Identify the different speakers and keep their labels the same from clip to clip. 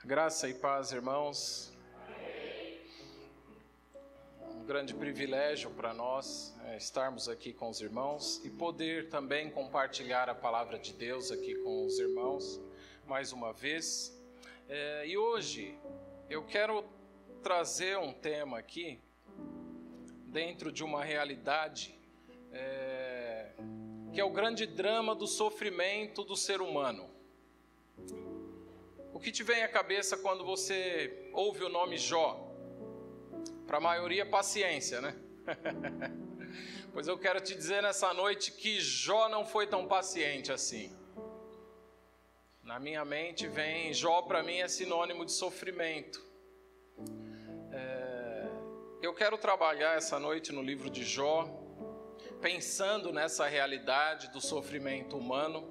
Speaker 1: Graça e paz, irmãos. Um grande privilégio para nós estarmos aqui com os irmãos e poder também compartilhar a palavra de Deus aqui com os irmãos mais uma vez. E hoje eu quero trazer um tema aqui dentro de uma realidade que é o grande drama do sofrimento do ser humano. O que te vem à cabeça quando você ouve o nome Jó? Para a maioria, paciência, né? Pois eu quero te dizer nessa noite que Jó não foi tão paciente assim. Na minha mente vem, Jó para mim é sinônimo de sofrimento. Eu quero trabalhar essa noite no livro de Jó, pensando nessa realidade do sofrimento humano,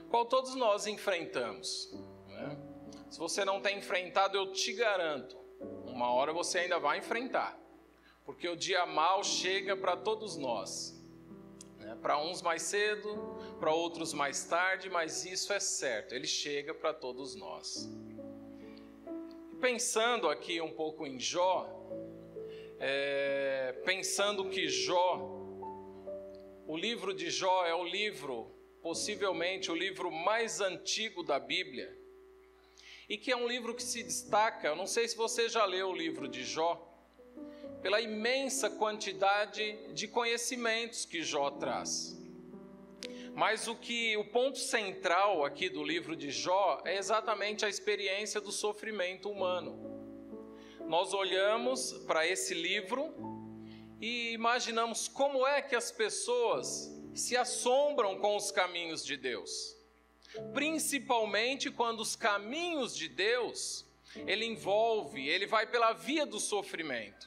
Speaker 1: qual todos nós enfrentamos, né? Se você não tem enfrentado, eu te garanto, uma hora você ainda vai enfrentar, porque o dia mau chega para todos nós, né? Para uns mais cedo, para outros mais tarde, mas isso é certo, ele chega para todos nós. Pensando aqui um pouco em Jó, pensando que Jó, o livro de Jó é o livro, possivelmente o livro mais antigo da Bíblia, e que é um livro que se destaca, eu não sei se você já leu o livro de Jó, pela imensa quantidade de conhecimentos que Jó traz. Mas o ponto central aqui do livro de Jó é exatamente a experiência do sofrimento humano. Nós olhamos para esse livro e imaginamos como é que as pessoas se assombram com os caminhos de Deus. Principalmente quando os caminhos de Deus, ele vai pela via do sofrimento.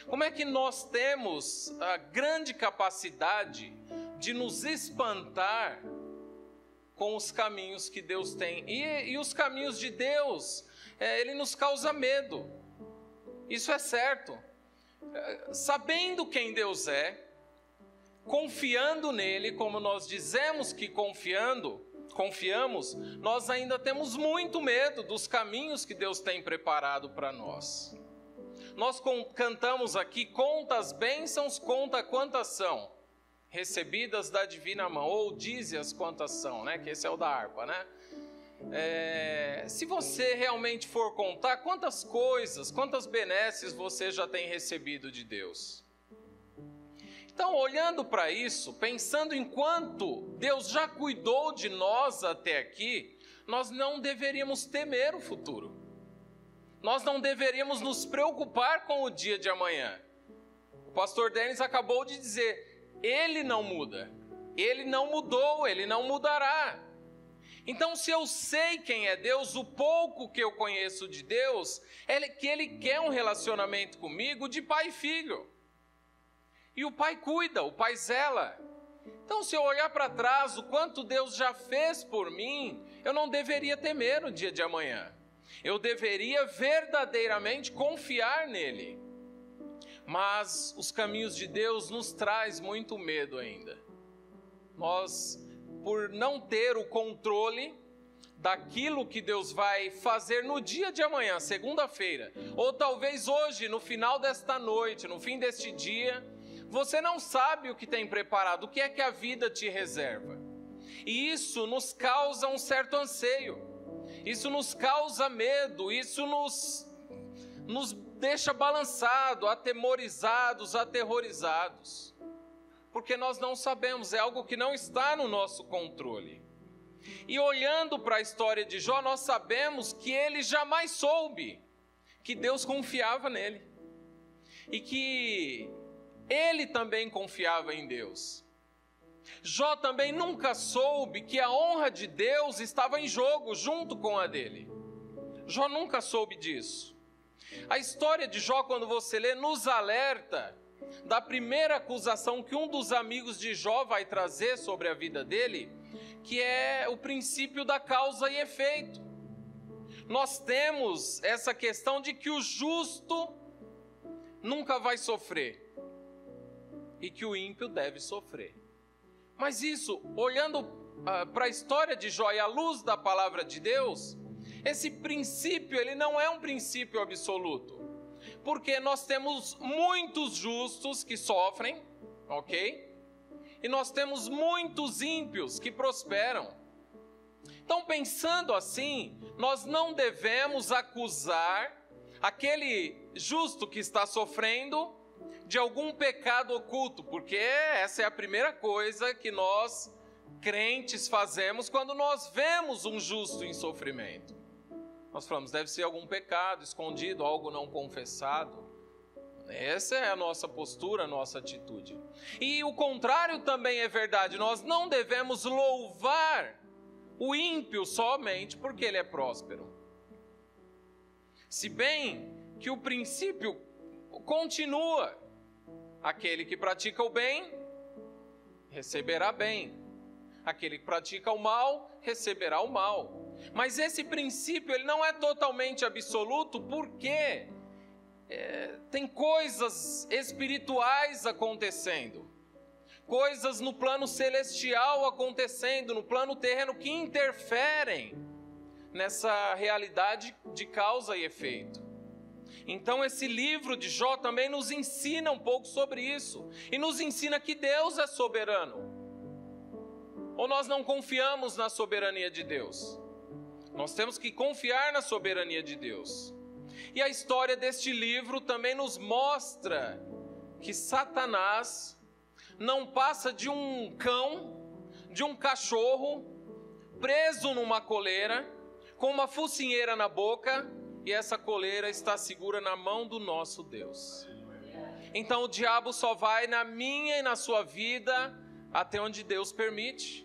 Speaker 1: Como é que nós temos a grande capacidade de nos espantar com os caminhos que Deus tem? E os caminhos de Deus, ele nos causa medo. Isso é certo. Sabendo quem Deus é, confiando nele, como nós dizemos que confiamos, nós ainda temos muito medo dos caminhos que Deus tem preparado para nós. Nós cantamos aqui, conta as bênçãos, conta quantas são recebidas da divina mão, ou dize-as quantas são, né? Que esse é o da harpa, né? Se você realmente for contar, quantas coisas, quantas benesses você já tem recebido de Deus? Então, olhando para isso, pensando em quanto Deus já cuidou de nós até aqui, nós não deveríamos temer o futuro. Nós não deveríamos nos preocupar com o dia de amanhã. O pastor Denis acabou de dizer, ele não muda. Ele não mudou, ele não mudará. Então, se eu sei quem é Deus, o pouco que eu conheço de Deus, é que ele quer um relacionamento comigo de pai e filho. E o pai cuida, o pai zela. Então, se eu olhar para trás, o quanto Deus já fez por mim, eu não deveria temer o dia de amanhã. Eu deveria verdadeiramente confiar nele. Mas os caminhos de Deus nos traz muito medo ainda. Nós, por não ter o controle daquilo que Deus vai fazer no dia de amanhã, segunda-feira, ou talvez hoje, no final desta noite, no fim deste dia, você não sabe o que tem preparado, o que é que a vida te reserva. E isso nos causa um certo anseio, isso nos causa medo, isso nos deixa balançados, atemorizados, aterrorizados. Porque nós não sabemos, é algo que não está no nosso controle. E olhando para a história de Jó, nós sabemos que ele jamais soube que Deus confiava nele. E que ele também confiava em Deus. Jó também nunca soube que a honra de Deus estava em jogo junto com a dele. Jó nunca soube disso. A história de Jó, quando você lê, nos alerta da primeira acusação que um dos amigos de Jó vai trazer sobre a vida dele, que é o princípio da causa e efeito. Nós temos essa questão de que o justo nunca vai sofrer e que o ímpio deve sofrer. Mas isso, olhando para a história de Jó e à luz da palavra de Deus, esse princípio, ele não é um princípio absoluto. Porque nós temos muitos justos que sofrem, ok? E nós temos muitos ímpios que prosperam. Então, pensando assim, nós não devemos acusar aquele justo que está sofrendo de algum pecado oculto, porque essa é a primeira coisa que nós, crentes, fazemos quando nós vemos um justo em sofrimento. Nós falamos, deve ser algum pecado escondido, algo não confessado. Essa é a nossa postura, a nossa atitude. E o contrário também é verdade, nós não devemos louvar o ímpio somente porque ele é próspero. Se bem que o princípio continua, aquele que pratica o bem, receberá bem. Aquele que pratica o mal, receberá o mal. Mas esse princípio ele não é totalmente absoluto, porque tem coisas espirituais acontecendo, coisas no plano celestial acontecendo, no plano terreno, que interferem nessa realidade de causa e efeito. Então esse livro de Jó também nos ensina um pouco sobre isso, e nos ensina que Deus é soberano. Ou nós não confiamos na soberania de Deus? Nós temos que confiar na soberania de Deus. E a história deste livro também nos mostra que Satanás não passa de um cão, de um cachorro, preso numa coleira, com uma focinheira na boca, e essa coleira está segura na mão do nosso Deus. Então o diabo só vai na minha e na sua vida até onde Deus permite.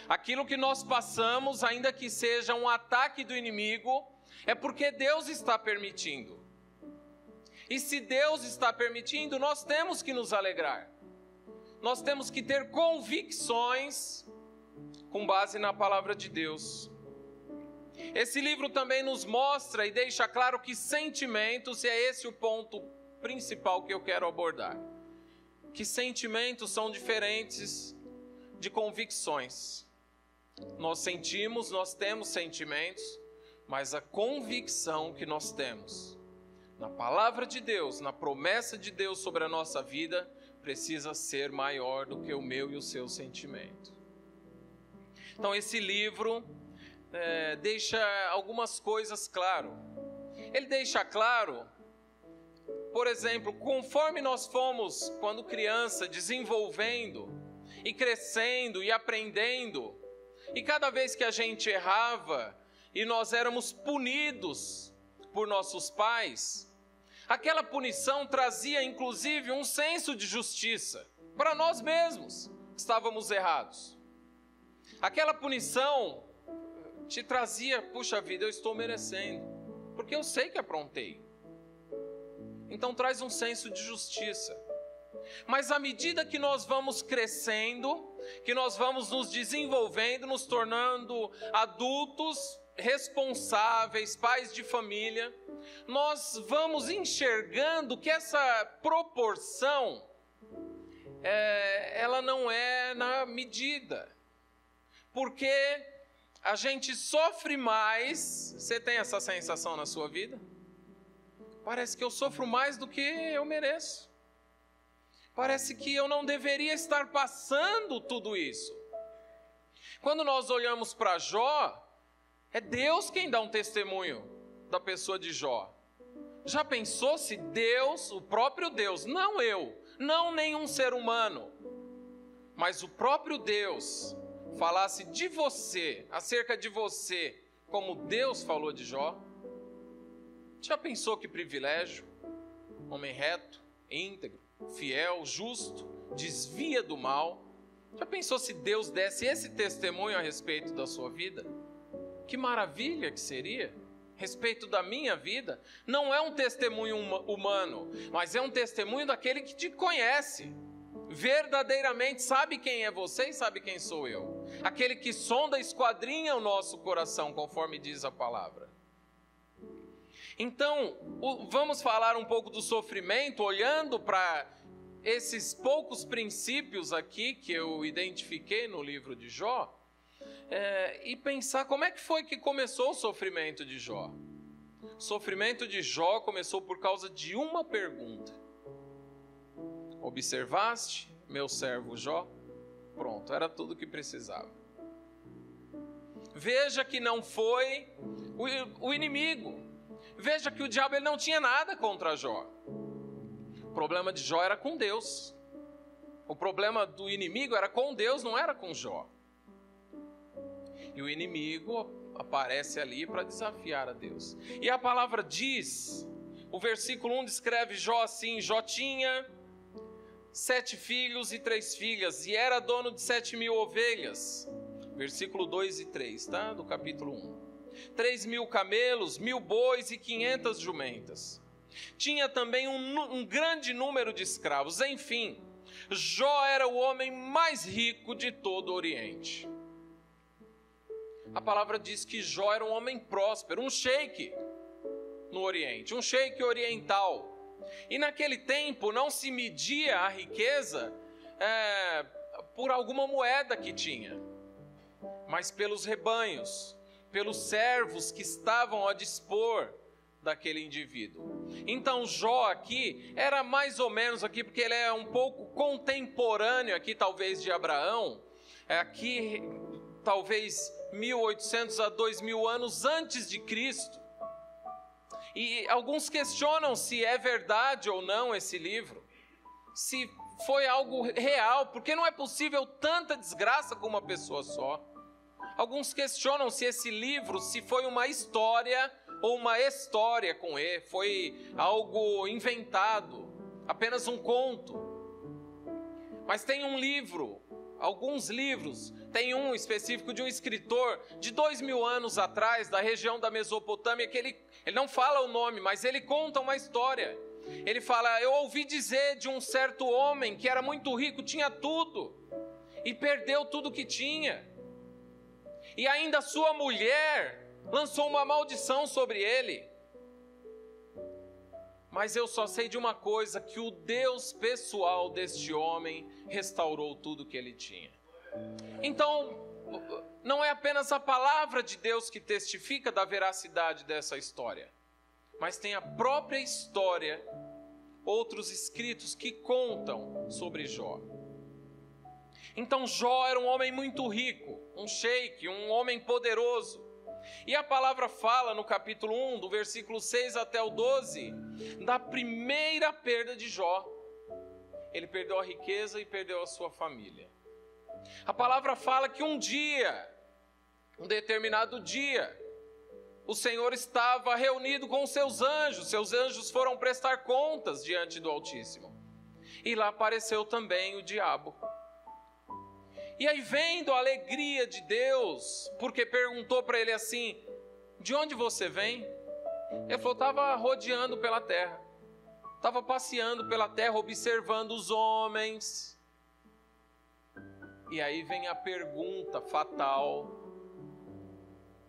Speaker 1: Aquilo que nós passamos, ainda que seja um ataque do inimigo, é porque Deus está permitindo. E se Deus está permitindo, nós temos que nos alegrar. Nós temos que ter convicções com base na palavra de Deus. Esse livro também nos mostra e deixa claro que sentimentos, e é esse o ponto principal que eu quero abordar, que sentimentos são diferentes de convicções. Nós sentimos, nós temos sentimentos, mas a convicção que nós temos na palavra de Deus, na promessa de Deus sobre a nossa vida, precisa ser maior do que o meu e o seu sentimento. Então esse livro deixa algumas coisas claro. Ele deixa claro, por exemplo, conforme nós fomos, quando criança, desenvolvendo e crescendo e aprendendo, e cada vez que a gente errava e nós éramos punidos por nossos pais, aquela punição trazia inclusive um senso de justiça para nós mesmos que estávamos errados. Aquela punição te trazia, puxa vida, eu estou merecendo, porque eu sei que aprontei. Então traz um senso de justiça. Mas à medida que nós vamos crescendo, que nós vamos nos desenvolvendo, nos tornando adultos, responsáveis, pais de família, nós vamos enxergando que essa proporção, ela não é na medida. Porque a gente sofre mais. Você tem essa sensação na sua vida? Parece que eu sofro mais do que eu mereço. Parece que eu não deveria estar passando tudo isso. Quando nós olhamos para Jó, é Deus quem dá um testemunho da pessoa de Jó. Já pensou se Deus, o próprio Deus, não eu, não nenhum ser humano, mas o próprio Deus falasse de você, acerca de você, como Deus falou de Jó? Já pensou que privilégio? Homem reto, íntegro, fiel, justo, desvia do mal. Já pensou se Deus desse esse testemunho a respeito da sua vida? Que maravilha que seria! A respeito da minha vida, não é um testemunho humano, mas é um testemunho daquele que te conhece. Verdadeiramente sabe quem é você e sabe quem sou eu. Aquele que sonda e esquadrinha o nosso coração, conforme diz a palavra. Então, vamos falar um pouco do sofrimento, olhando para esses poucos princípios aqui que eu identifiquei no livro de Jó. e pensar como é que foi que começou o sofrimento de Jó. O sofrimento de Jó começou por causa de uma pergunta. Observaste meu servo Jó? Pronto, era tudo que precisava. Veja que não foi o inimigo. Veja que o diabo ele não tinha nada contra Jó. O problema de Jó era com Deus. O problema do inimigo era com Deus, não era com Jó. E o inimigo aparece ali para desafiar a Deus. E a palavra diz, o versículo 1 descreve Jó assim: Jó tinha 7 filhos e 3 filhas, e era dono de 7.000 ovelhas. Versículo 2 e 3, tá? Do capítulo 1. 3.000 camelos, 1.000 bois e 500 jumentas. Tinha também um grande número de escravos. Enfim, Jó era o homem mais rico de todo o Oriente. A palavra diz que Jó era um homem próspero, um sheik no Oriente, um sheik oriental. E naquele tempo não se media a riqueza por alguma moeda que tinha, mas pelos rebanhos, pelos servos que estavam a dispor daquele indivíduo. Então Jó aqui era mais ou menos aqui, porque ele é um pouco contemporâneo aqui talvez de Abraão, aqui talvez 1.800 a 2.000 anos antes de Cristo. E alguns questionam se é verdade ou não esse livro, se foi algo real, porque não é possível tanta desgraça com uma pessoa só. Alguns questionam se esse livro, se foi uma história ou uma história com E, foi algo inventado, apenas um conto. Mas tem um livro, alguns livros, tem um específico de um escritor de 2.000 anos atrás, da região da Mesopotâmia, que ele não fala o nome, mas ele conta uma história. Ele fala: eu ouvi dizer de um certo homem que era muito rico, tinha tudo, e perdeu tudo que tinha. E ainda sua mulher lançou uma maldição sobre ele. Mas eu só sei de uma coisa, que o Deus pessoal deste homem restaurou tudo que ele tinha. Então, não é apenas a palavra de Deus que testifica da veracidade dessa história, mas tem a própria história, outros escritos que contam sobre Jó. Então Jó era um homem muito rico, um sheik, um homem poderoso. E a palavra fala no capítulo 1, do versículo 6 até o 12, da primeira perda de Jó. Ele perdeu a riqueza e perdeu a sua família. A palavra fala que um dia, um determinado dia, o Senhor estava reunido com seus anjos foram prestar contas diante do Altíssimo. E lá apareceu também o diabo. E aí, vendo a alegria de Deus, porque perguntou para ele assim: de onde você vem? Ele falou: estava rodeando pela terra, estava passeando pela terra, observando os homens. E aí vem a pergunta fatal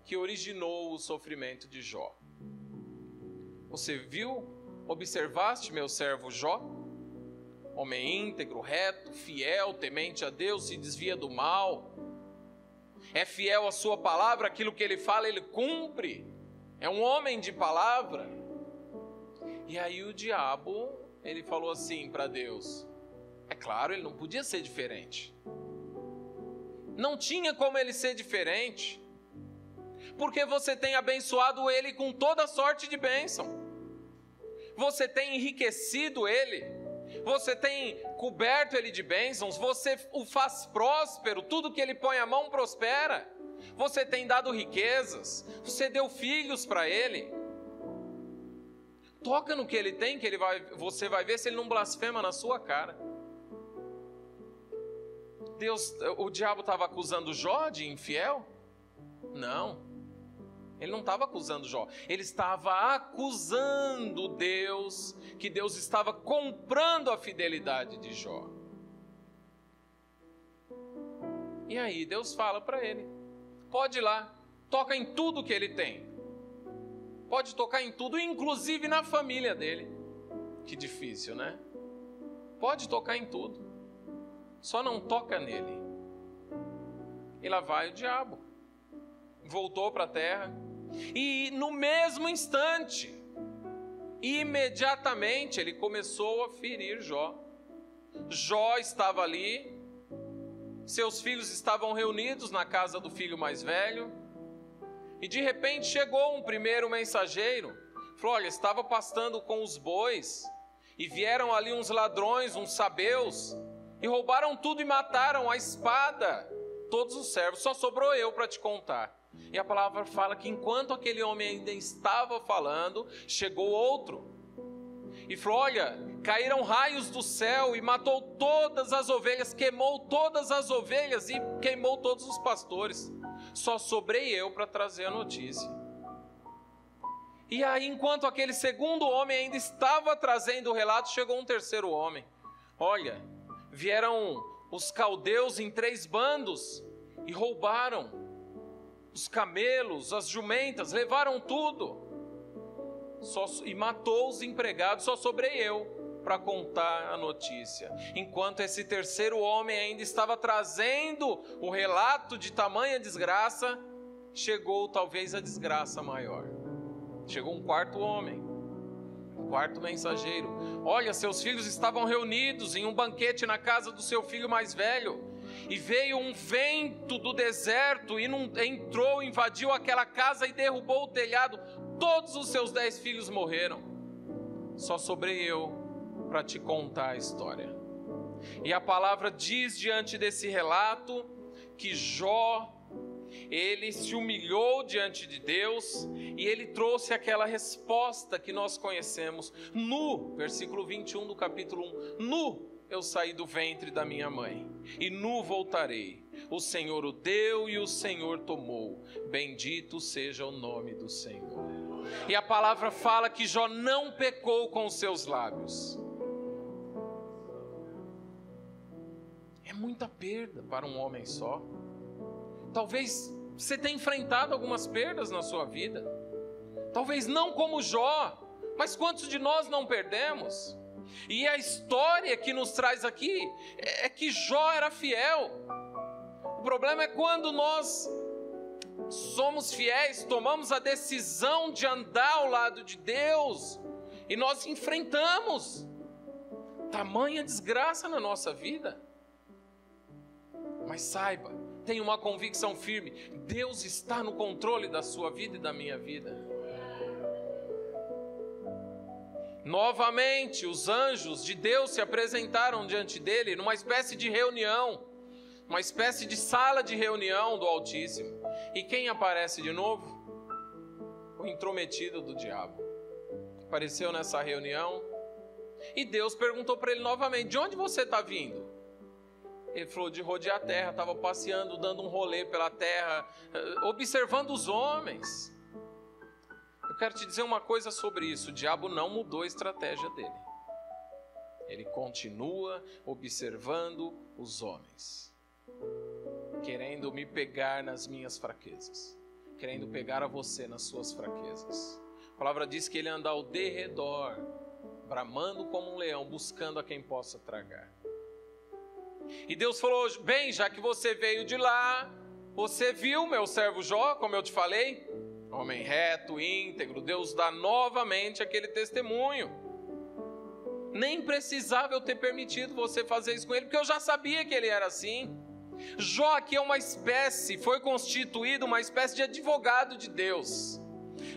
Speaker 1: que originou o sofrimento de Jó. Você viu, observaste meu servo Jó? Homem íntegro, reto, fiel, temente a Deus, se desvia do mal. É fiel à sua palavra, aquilo que ele fala, ele cumpre. É um homem de palavra. E aí o diabo, ele falou assim para Deus. É claro, ele não podia ser diferente. Não tinha como ele ser diferente. Porque você tem abençoado ele com toda sorte de bênção. Você tem enriquecido ele. Você tem coberto ele de bênçãos, você o faz próspero, tudo que ele põe a mão prospera. Você tem dado riquezas, você deu filhos para ele. Toca no que ele tem, que você vai ver se ele não blasfema na sua cara. O diabo estava acusando Jó de infiel? Não. Ele não estava acusando Jó, ele estava acusando Deus, que Deus estava comprando a fidelidade de Jó. E aí Deus fala para ele: pode ir lá, toca em tudo que ele tem. Pode tocar em tudo, inclusive na família dele. Que difícil, né? Pode tocar em tudo, só não toca nele. E lá vai o diabo. Voltou para a terra. E no mesmo instante, imediatamente, ele começou a ferir Jó. Jó estava ali, seus filhos estavam reunidos na casa do filho mais velho, e de repente chegou um primeiro mensageiro, falou: olha, estava pastando com os bois, e vieram ali uns ladrões, uns sabeus, e roubaram tudo e mataram à espada todos os servos, só sobrou eu para te contar. E a palavra fala que enquanto aquele homem ainda estava falando, chegou outro, e falou: olha, caíram raios do céu e matou todas as ovelhas, queimou todas as ovelhas e queimou todos os pastores. Só sobrei eu para trazer a notícia. E aí, enquanto aquele segundo homem ainda estava trazendo o relato, chegou um terceiro homem. Olha, vieram os caldeus em 3 bandos e roubaram os camelos, as jumentas, levaram tudo. E matou os empregados, só sobrei eu para contar a notícia. Enquanto esse terceiro homem ainda estava trazendo o relato de tamanha desgraça, chegou talvez a desgraça maior. Chegou um quarto homem, um quarto mensageiro. Olha, seus filhos estavam reunidos em um banquete na casa do seu filho mais velho, e veio um vento do deserto e entrou, invadiu aquela casa e derrubou o telhado. Todos os seus 10 filhos morreram. Só sobrei eu para te contar a história. E a palavra diz diante desse relato que Jó, ele se humilhou diante de Deus e ele trouxe aquela resposta que nós conhecemos. Nu, versículo 21 do capítulo 1, nu eu saí do ventre da minha mãe, e nu voltarei. O Senhor o deu e o Senhor tomou. Bendito seja o nome do Senhor. E a palavra fala que Jó não pecou com os seus lábios. É muita perda para um homem só. Talvez você tenha enfrentado algumas perdas na sua vida. Talvez não como Jó, mas quantos de nós não perdemos? E a história que nos traz aqui é que Jó era fiel. O problema é quando nós somos fiéis, tomamos a decisão de andar ao lado de Deus e nós enfrentamos tamanha desgraça na nossa vida. Mas saiba, tenha uma convicção firme: Deus está no controle da sua vida e da minha vida. Novamente, os anjos de Deus se apresentaram diante dele numa espécie de reunião, uma espécie de sala de reunião do Altíssimo. E quem aparece de novo? O intrometido do diabo. Apareceu nessa reunião e Deus perguntou para ele novamente: de onde você está vindo? Ele falou: de rodear a terra, estava passeando, dando um rolê pela terra, observando os homens. Eu quero te dizer uma coisa sobre isso: o diabo não mudou a estratégia dele. Ele continua observando os homens, querendo me pegar nas minhas fraquezas, querendo pegar a você nas suas fraquezas. A palavra diz que ele anda ao derredor, bramando como um leão, buscando a quem possa tragar. E Deus falou: bem, já que você veio de lá, você viu meu servo Jó, como eu te falei, homem reto, íntegro. Deus dá novamente aquele testemunho. Nem precisava eu ter permitido você fazer isso com ele, porque eu já sabia que ele era assim. Jó aqui é uma espécie, foi constituído uma espécie de advogado de Deus.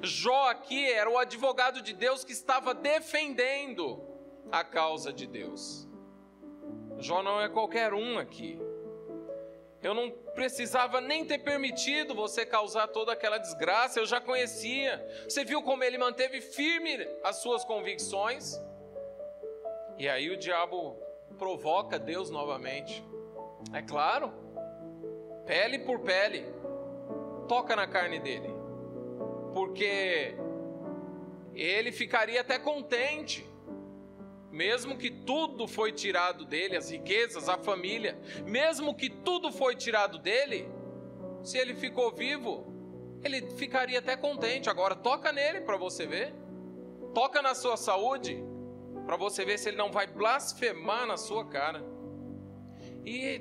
Speaker 1: Jó aqui era o advogado de Deus que estava defendendo a causa de Deus. Jó não é qualquer um aqui. Eu não precisava nem ter permitido você causar toda aquela desgraça, eu já conhecia. Você viu como ele manteve firme as suas convicções? E aí o diabo provoca Deus novamente. É claro, pele por pele, toca na carne dele, porque ele ficaria até contente, mesmo que tudo foi tirado dele, as riquezas, a família, mesmo que tudo foi tirado dele, se ele ficou vivo, ele ficaria até contente. Agora toca nele para você ver, toca na sua saúde, para você ver se ele não vai blasfemar na sua cara. E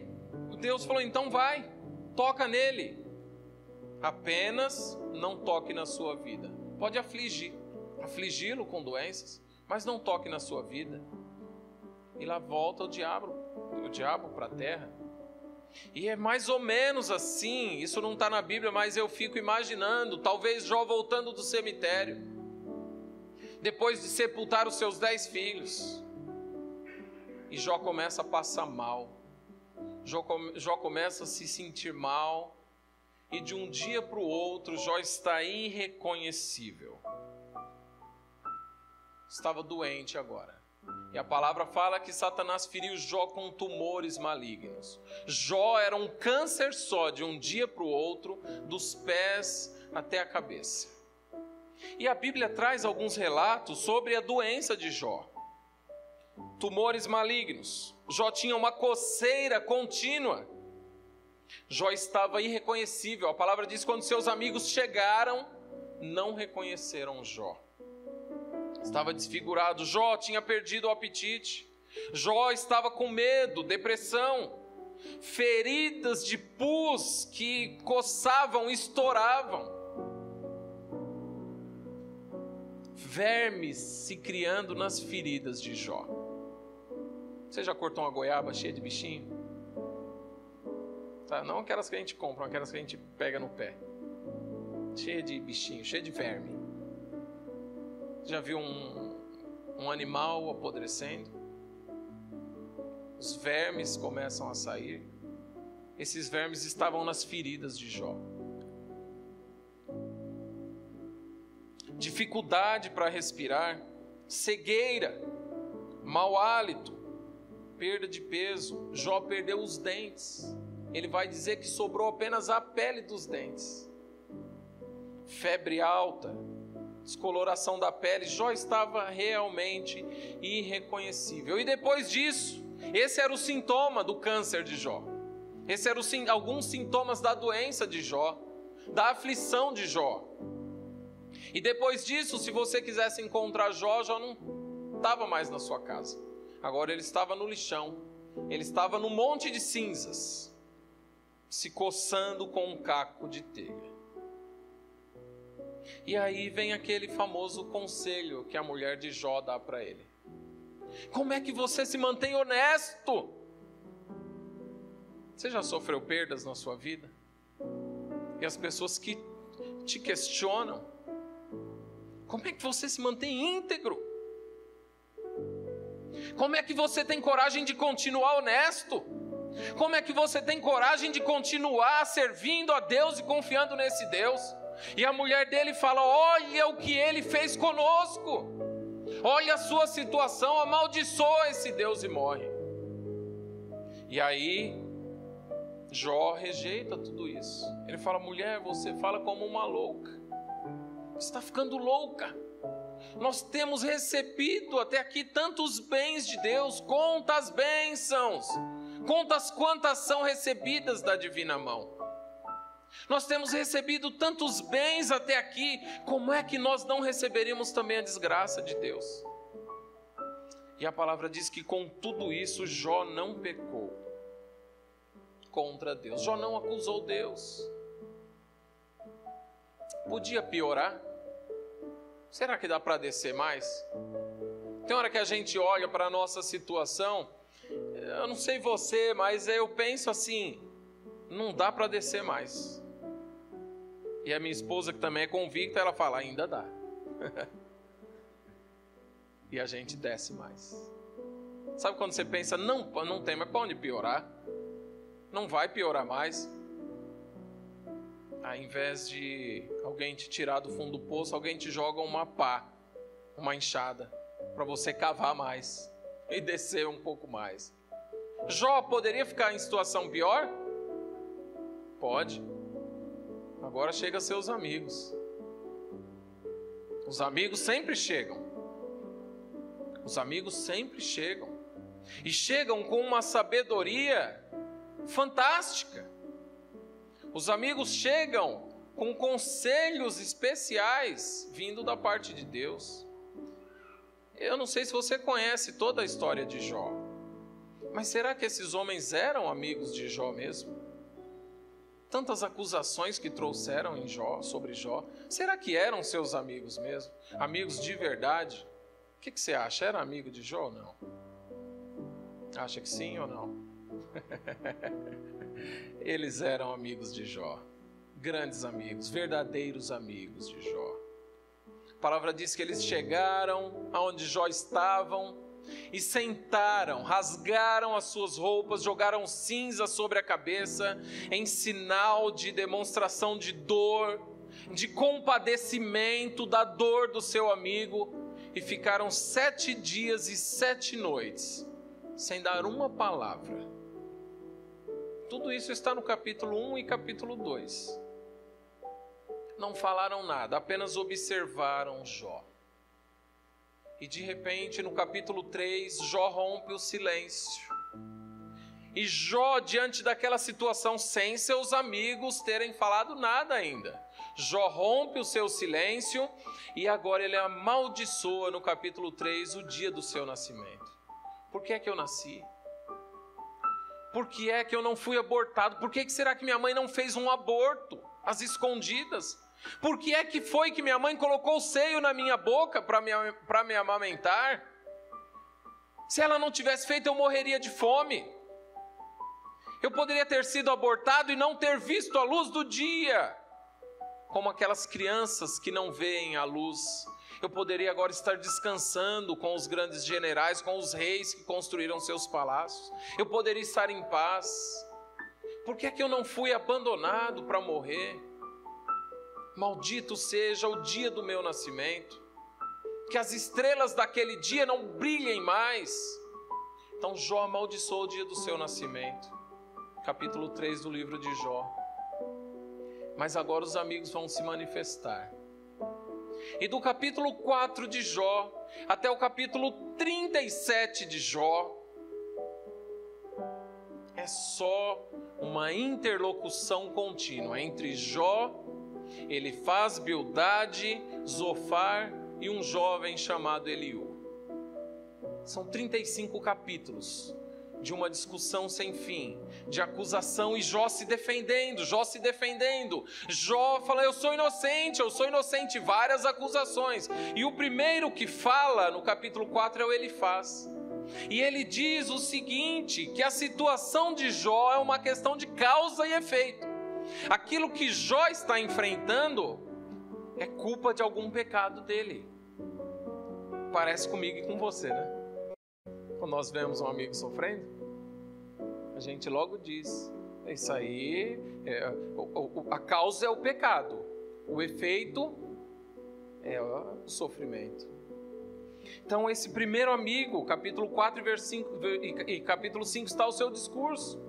Speaker 1: Deus falou: então vai, toca nele. Apenas não toque na sua vida. Pode afligi-lo com doenças, mas não toque na sua vida. E lá volta o diabo para a terra. E é mais ou menos assim, isso não está na Bíblia, mas eu fico imaginando, talvez Jó voltando do cemitério, depois de sepultar os seus 10 filhos, e Jó começa a passar mal, Jó começa a se sentir mal, e de um dia para o outro, Jó está irreconhecível, estava doente agora. E a palavra fala que Satanás feriu Jó com tumores malignos. Jó era um câncer só, de um dia para o outro, dos pés até a cabeça. E a Bíblia traz alguns relatos sobre a doença de Jó. Tumores malignos. Jó tinha uma coceira contínua. Jó estava irreconhecível. A palavra diz que quando seus amigos chegaram, não reconheceram Jó. Estava desfigurado. Jó tinha perdido o apetite. Jó estava com medo, depressão, feridas de pus que coçavam, estouravam, vermes se criando nas feridas de Jó. Você já cortou uma goiaba cheia de bichinho? Tá? Não aquelas que a gente compra, aquelas que a gente pega no pé. Cheia de bichinho, cheia de verme. Já viu um animal apodrecendo? Os vermes começam a sair. Esses vermes estavam nas feridas de Jó. Dificuldade para respirar, cegueira, mau hálito, perda de peso. Jó perdeu os dentes. Ele vai dizer que sobrou apenas a pele dos dentes. Febre alta, descoloração da pele. Jó estava realmente irreconhecível. E depois disso, esse era o sintoma do câncer de Jó. Esses eram alguns sintomas da doença de Jó, da aflição de Jó. E depois disso, se você quisesse encontrar Jó, Jó não estava mais na sua casa. Agora ele estava no lixão. Ele estava no monte de cinzas, se coçando com um caco de telha. E aí vem aquele famoso conselho que a mulher de Jó dá para ele. Como é que você se mantém honesto? Você já sofreu perdas na sua vida? E as pessoas que te questionam, como é que você se mantém íntegro? Como é que você tem coragem de continuar honesto? Como é que você tem coragem de continuar servindo a Deus e confiando nesse Deus? E a mulher dele fala: olha o que ele fez conosco, olha a sua situação, amaldiçoa esse Deus e morre. E aí Jó rejeita tudo isso. Ele fala: mulher, você fala como uma louca, você está ficando louca. Nós temos recebido até aqui tantos bens de Deus, conta as bênçãos, conta as quantas são recebidas da divina mão. Nós temos recebido tantos bens até aqui, como é que nós não receberíamos também a desgraça de Deus? E a palavra diz que com tudo isso Jó não pecou contra Deus. Jó não acusou Deus. Podia piorar? Será que dá para descer mais? Tem hora que a gente olha para a nossa situação, eu não sei você, mas eu penso assim, não dá para descer mais. E a minha esposa, que também é convicta, ela fala: ainda dá. E a gente desce mais. Sabe quando você pensa, não tem, mas para onde piorar? Não vai piorar mais. Ao invés de alguém te tirar do fundo do poço, alguém te joga uma pá, uma enxada, para você cavar mais e descer um pouco mais. Jó poderia ficar em situação pior? Pode. Agora chega a seus amigos. Os amigos sempre chegam. Os amigos sempre chegam. E chegam com uma sabedoria fantástica. Os amigos chegam com conselhos especiais vindo da parte de Deus. Eu não sei se você conhece toda a história de Jó, mas será que esses homens eram amigos de Jó mesmo? Tantas acusações que trouxeram em Jó, sobre Jó. Será que eram seus amigos mesmo? Amigos de verdade? O que você acha? Era amigo de Jó ou não? Acha que sim ou não? Eles eram amigos de Jó. Grandes amigos, verdadeiros amigos de Jó. A palavra diz que eles chegaram aonde Jó estavam e sentaram, rasgaram as suas roupas, jogaram cinza sobre a cabeça, em sinal de demonstração de dor, de compadecimento da dor do seu amigo, e ficaram 7 dias e 7 noites, sem dar uma palavra. Tudo isso está no capítulo 1 e capítulo 2. Não falaram nada, apenas observaram Jó. E de repente, no capítulo 3, Jó rompe o silêncio. E Jó, diante daquela situação, sem seus amigos terem falado nada ainda, Jó rompe o seu silêncio e agora ele amaldiçoa no capítulo 3 o dia do seu nascimento. Por que é que eu nasci? Por que é que eu não fui abortado? Por que será que minha mãe não fez um aborto às escondidas? Por que é que foi que minha mãe colocou o seio na minha boca para me amamentar? Se ela não tivesse feito, eu morreria de fome. Eu poderia ter sido abortado e não ter visto a luz do dia, como aquelas crianças que não veem a luz. Eu poderia agora estar descansando com os grandes generais, com os reis que construíram seus palácios. Eu poderia estar em paz. Por que é que eu não fui abandonado para morrer? Maldito seja o dia do meu nascimento, que as estrelas daquele dia não brilhem mais. Então Jó amaldiçoou o dia do seu nascimento. Capítulo 3 do livro de Jó. Mas agora os amigos vão se manifestar. E do capítulo 4 de Jó até o capítulo 37 de Jó, é só uma interlocução contínua entre Jó, Elifaz-Bildade, Zofar e um jovem chamado Eliú. São 35 capítulos de uma discussão sem fim, de acusação, e Jó se defendendo. Jó fala, eu sou inocente, várias acusações. E o primeiro que fala no capítulo 4 é o Elifaz. E ele diz o seguinte, que a situação de Jó é uma questão de causa e efeito. Aquilo que Jó está enfrentando é culpa de algum pecado dele. Parece comigo e com você, né? Quando nós vemos um amigo sofrendo, a gente logo diz, isso aí, a causa é o pecado, o efeito é o sofrimento. Então esse primeiro amigo, capítulo 4 e capítulo 5 está o seu discurso.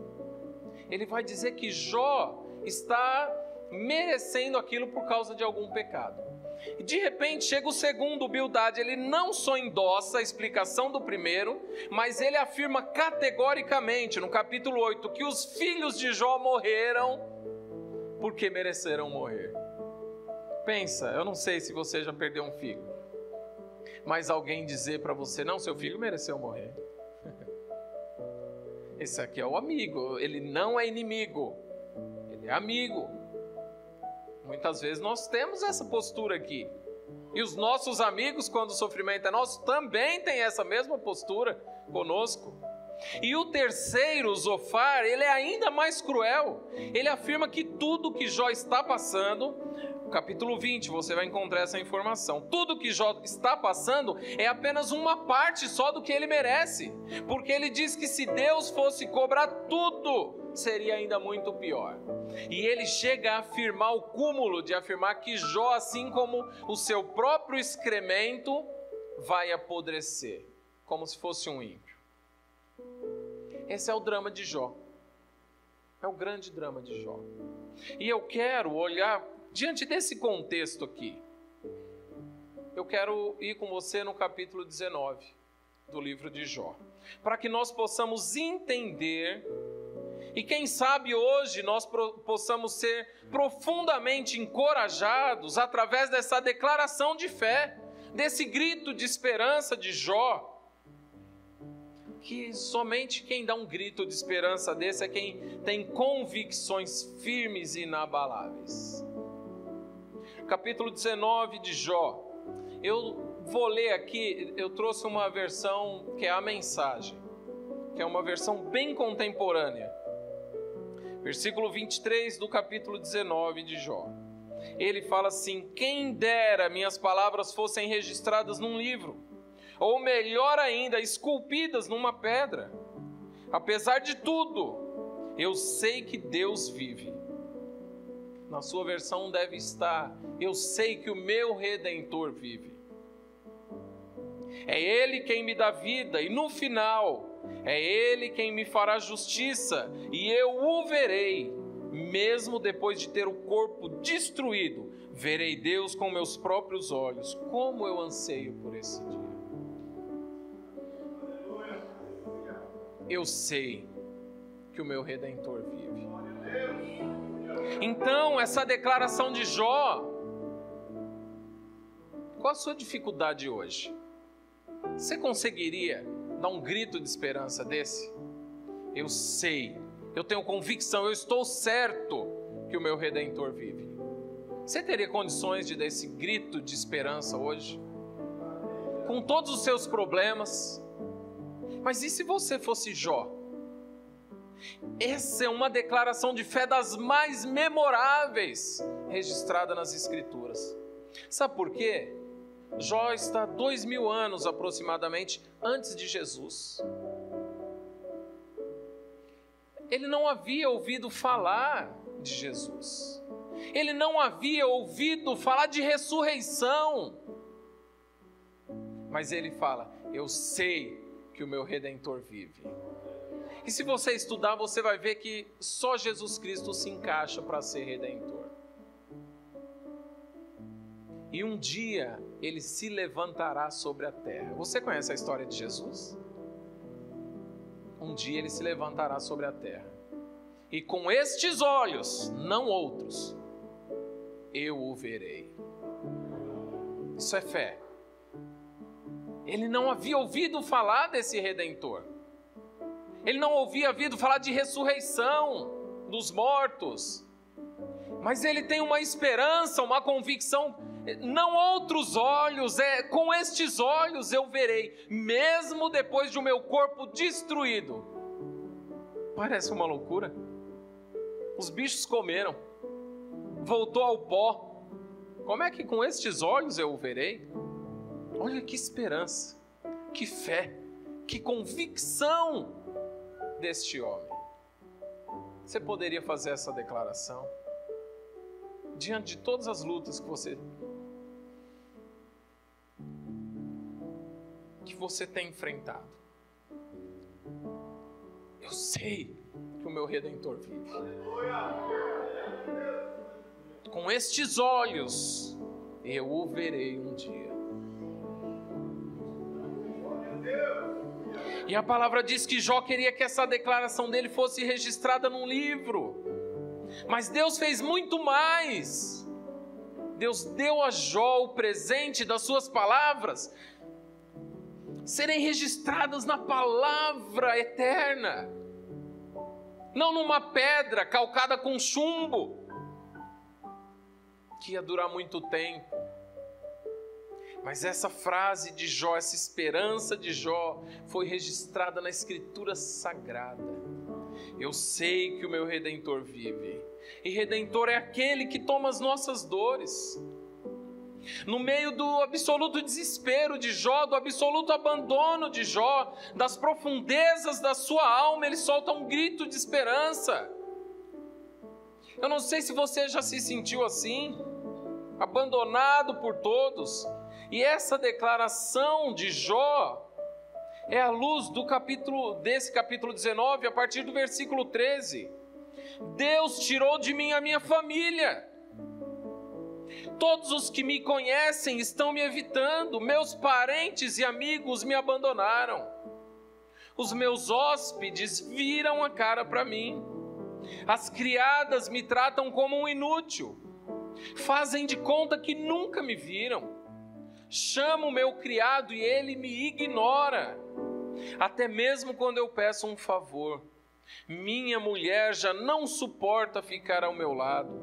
Speaker 1: Ele vai dizer que Jó está merecendo aquilo por causa de algum pecado. E de repente chega o segundo, Bildade. Ele não só endossa a explicação do primeiro, mas ele afirma categoricamente no capítulo 8 que os filhos de Jó morreram porque mereceram morrer. Pensa, eu não sei se você já perdeu um filho, mas alguém dizer para você, não, seu filho mereceu morrer. Esse aqui é o amigo, ele não é inimigo, ele é amigo. Muitas vezes nós temos essa postura aqui. E os nossos amigos, quando o sofrimento é nosso, também têm essa mesma postura conosco. E o terceiro, Zofar, ele é ainda mais cruel. Ele afirma que tudo que Jó está passando, no capítulo 20 você vai encontrar essa informação. Tudo que Jó está passando é apenas uma parte só do que ele merece. Porque ele diz que se Deus fosse cobrar tudo, seria ainda muito pior. E ele chega a afirmar o cúmulo de afirmar que Jó, assim como o seu próprio excremento, vai apodrecer, como se fosse um ímpio. Esse é o drama de Jó. É o grande drama de Jó. E eu quero olhar diante desse contexto aqui. Eu quero ir com você no capítulo 19 do livro de Jó, para que nós possamos entender. E quem sabe hoje nós possamos ser profundamente encorajados através dessa declaração de fé, desse grito de esperança de Jó. que somente quem dá um grito de esperança desse é quem tem convicções firmes e inabaláveis. Capítulo 19 de Jó. Eu vou ler aqui, eu trouxe uma versão que é a Mensagem, que é uma versão bem contemporânea. Versículo 23 do capítulo 19 de Jó. Ele fala assim: quem dera minhas palavras fossem registradas num livro, ou melhor ainda, esculpidas numa pedra. Apesar de tudo, eu sei que Deus vive. Na sua versão deve estar: eu sei que o meu Redentor vive. É Ele quem me dá vida, e no final, é Ele quem me fará justiça, e eu o verei. Mesmo depois de ter o corpo destruído, verei Deus com meus próprios olhos. Como eu anseio por esse dia. Eu sei que o meu Redentor vive. Então, essa declaração de Jó, qual a sua dificuldade hoje? Você conseguiria dar um grito de esperança desse? Eu sei, eu tenho convicção, eu estou certo que o meu Redentor vive. Você teria condições de dar esse grito de esperança hoje? Com todos os seus problemas? Mas e se você fosse Jó? Essa é uma declaração de fé das mais memoráveis registrada nas Escrituras. Sabe por quê? Jó está 2000 anos aproximadamente antes de Jesus. Ele não havia ouvido falar de Jesus. Ele não havia ouvido falar de ressurreição. Mas ele fala: eu sei que o meu Redentor vive. E se você estudar, você vai ver que só Jesus Cristo se encaixa para ser Redentor. E um dia ele se levantará sobre a terra. Você conhece a história de Jesus? Um dia ele se levantará sobre a terra. E com estes olhos, não outros, eu o verei. Isso é fé. Ele não havia ouvido falar desse Redentor. Ele não havia ouvido falar de ressurreição dos mortos. Mas ele tem uma esperança, uma convicção. Não outros olhos, com estes olhos eu verei, mesmo depois de o meu corpo destruído. Parece uma loucura. Os bichos comeram, voltou ao pó. Como é que com estes olhos eu o verei? Olha que esperança, que fé, que convicção deste homem. Você poderia fazer essa declaração diante de todas as lutas que você tem enfrentado. Eu sei que o meu Redentor vive. Com estes olhos eu o verei um dia. E a palavra diz que Jó queria que essa declaração dele fosse registrada num livro. Mas Deus fez muito mais. Deus deu a Jó o presente das suas palavras serem registradas na palavra eterna, não numa pedra calcada com chumbo, que ia durar muito tempo. Mas essa frase de Jó, essa esperança de Jó, foi registrada na Escritura Sagrada. Eu sei que o meu Redentor vive. E Redentor é aquele que toma as nossas dores. No meio do absoluto desespero de Jó, do absoluto abandono de Jó, das profundezas da sua alma, ele solta um grito de esperança. Eu não sei se você já se sentiu assim, abandonado por todos. E essa declaração de Jó é a luz desse capítulo 19, a partir do versículo 13. Deus tirou de mim a minha família. Todos os que me conhecem estão me evitando. Meus parentes e amigos me abandonaram. Os meus hóspedes viram a cara para mim. As criadas me tratam como um inútil. Fazem de conta que nunca me viram. Chamo o meu criado e ele me ignora. até mesmo quando eu peço um favor. Minha mulher já não suporta ficar ao meu lado.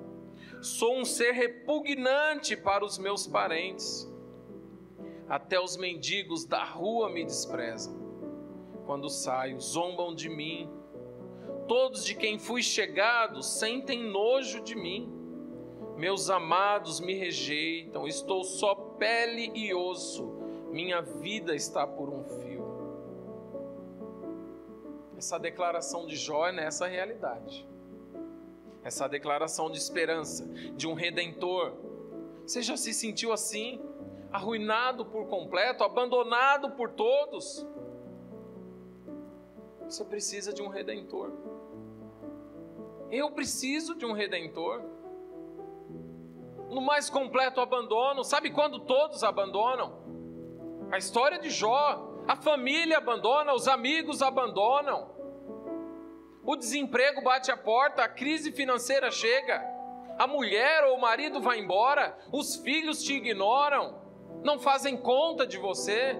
Speaker 1: Sou um ser repugnante para os meus parentes. Até os mendigos da rua me desprezam. Quando saio, zombam de mim. Todos de quem fui chegado sentem nojo de mim. Meus amados me rejeitam, estou só pele e osso. Minha vida está por um fio. Essa declaração de Jó é nessa realidade. Essa declaração de esperança, de um redentor. Você já se sentiu assim? Arruinado por completo, abandonado por todos? Você precisa de um redentor. Eu preciso de um redentor. No mais completo abandono. Sabe quando todos abandonam? A história de Jó. A família abandona, os amigos abandonam. O desemprego bate a porta, a crise financeira chega. A mulher ou o marido vai embora, os filhos te ignoram, não fazem conta de você.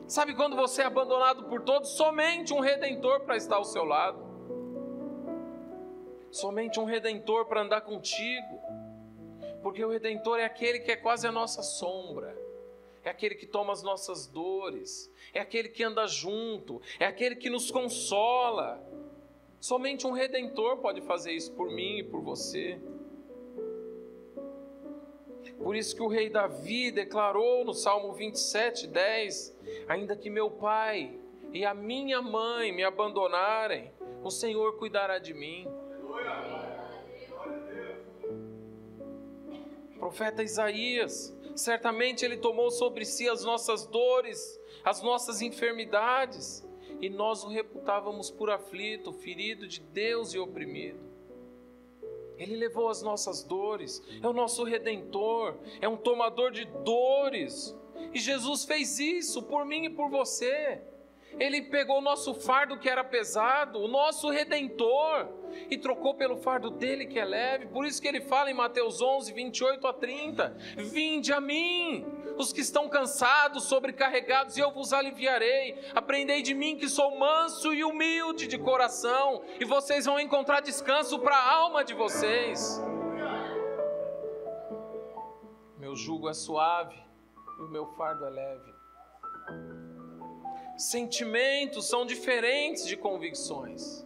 Speaker 1: Sabe quando você é abandonado por todos? Somente um redentor para estar ao seu lado. Somente um redentor para andar contigo. Porque o redentor é aquele que é quase a nossa sombra. É aquele que toma as nossas dores, é aquele que anda junto, é aquele que nos consola. Somente um redentor pode fazer isso por mim e por você. Por isso que o rei Davi declarou no Salmo 27:10: ainda que meu pai e a minha mãe me abandonarem, o Senhor cuidará de mim. O profeta Isaías, certamente ele tomou sobre si as nossas dores, as nossas enfermidades, e nós o reputávamos por aflito, ferido de Deus e oprimido. Ele levou as nossas dores, é o nosso redentor, é um tomador de dores, e Jesus fez isso por mim e por você. Ele pegou o nosso fardo que era pesado, o nosso redentor, e trocou pelo fardo dele que é leve. Por isso que ele fala em Mateus 11:28-30, vinde a mim, os que estão cansados, sobrecarregados, e eu vos aliviarei. Aprendei de mim que sou manso e humilde de coração, e vocês vão encontrar descanso para a alma de vocês. Meu jugo é suave e o meu fardo é leve. Sentimentos são diferentes de convicções,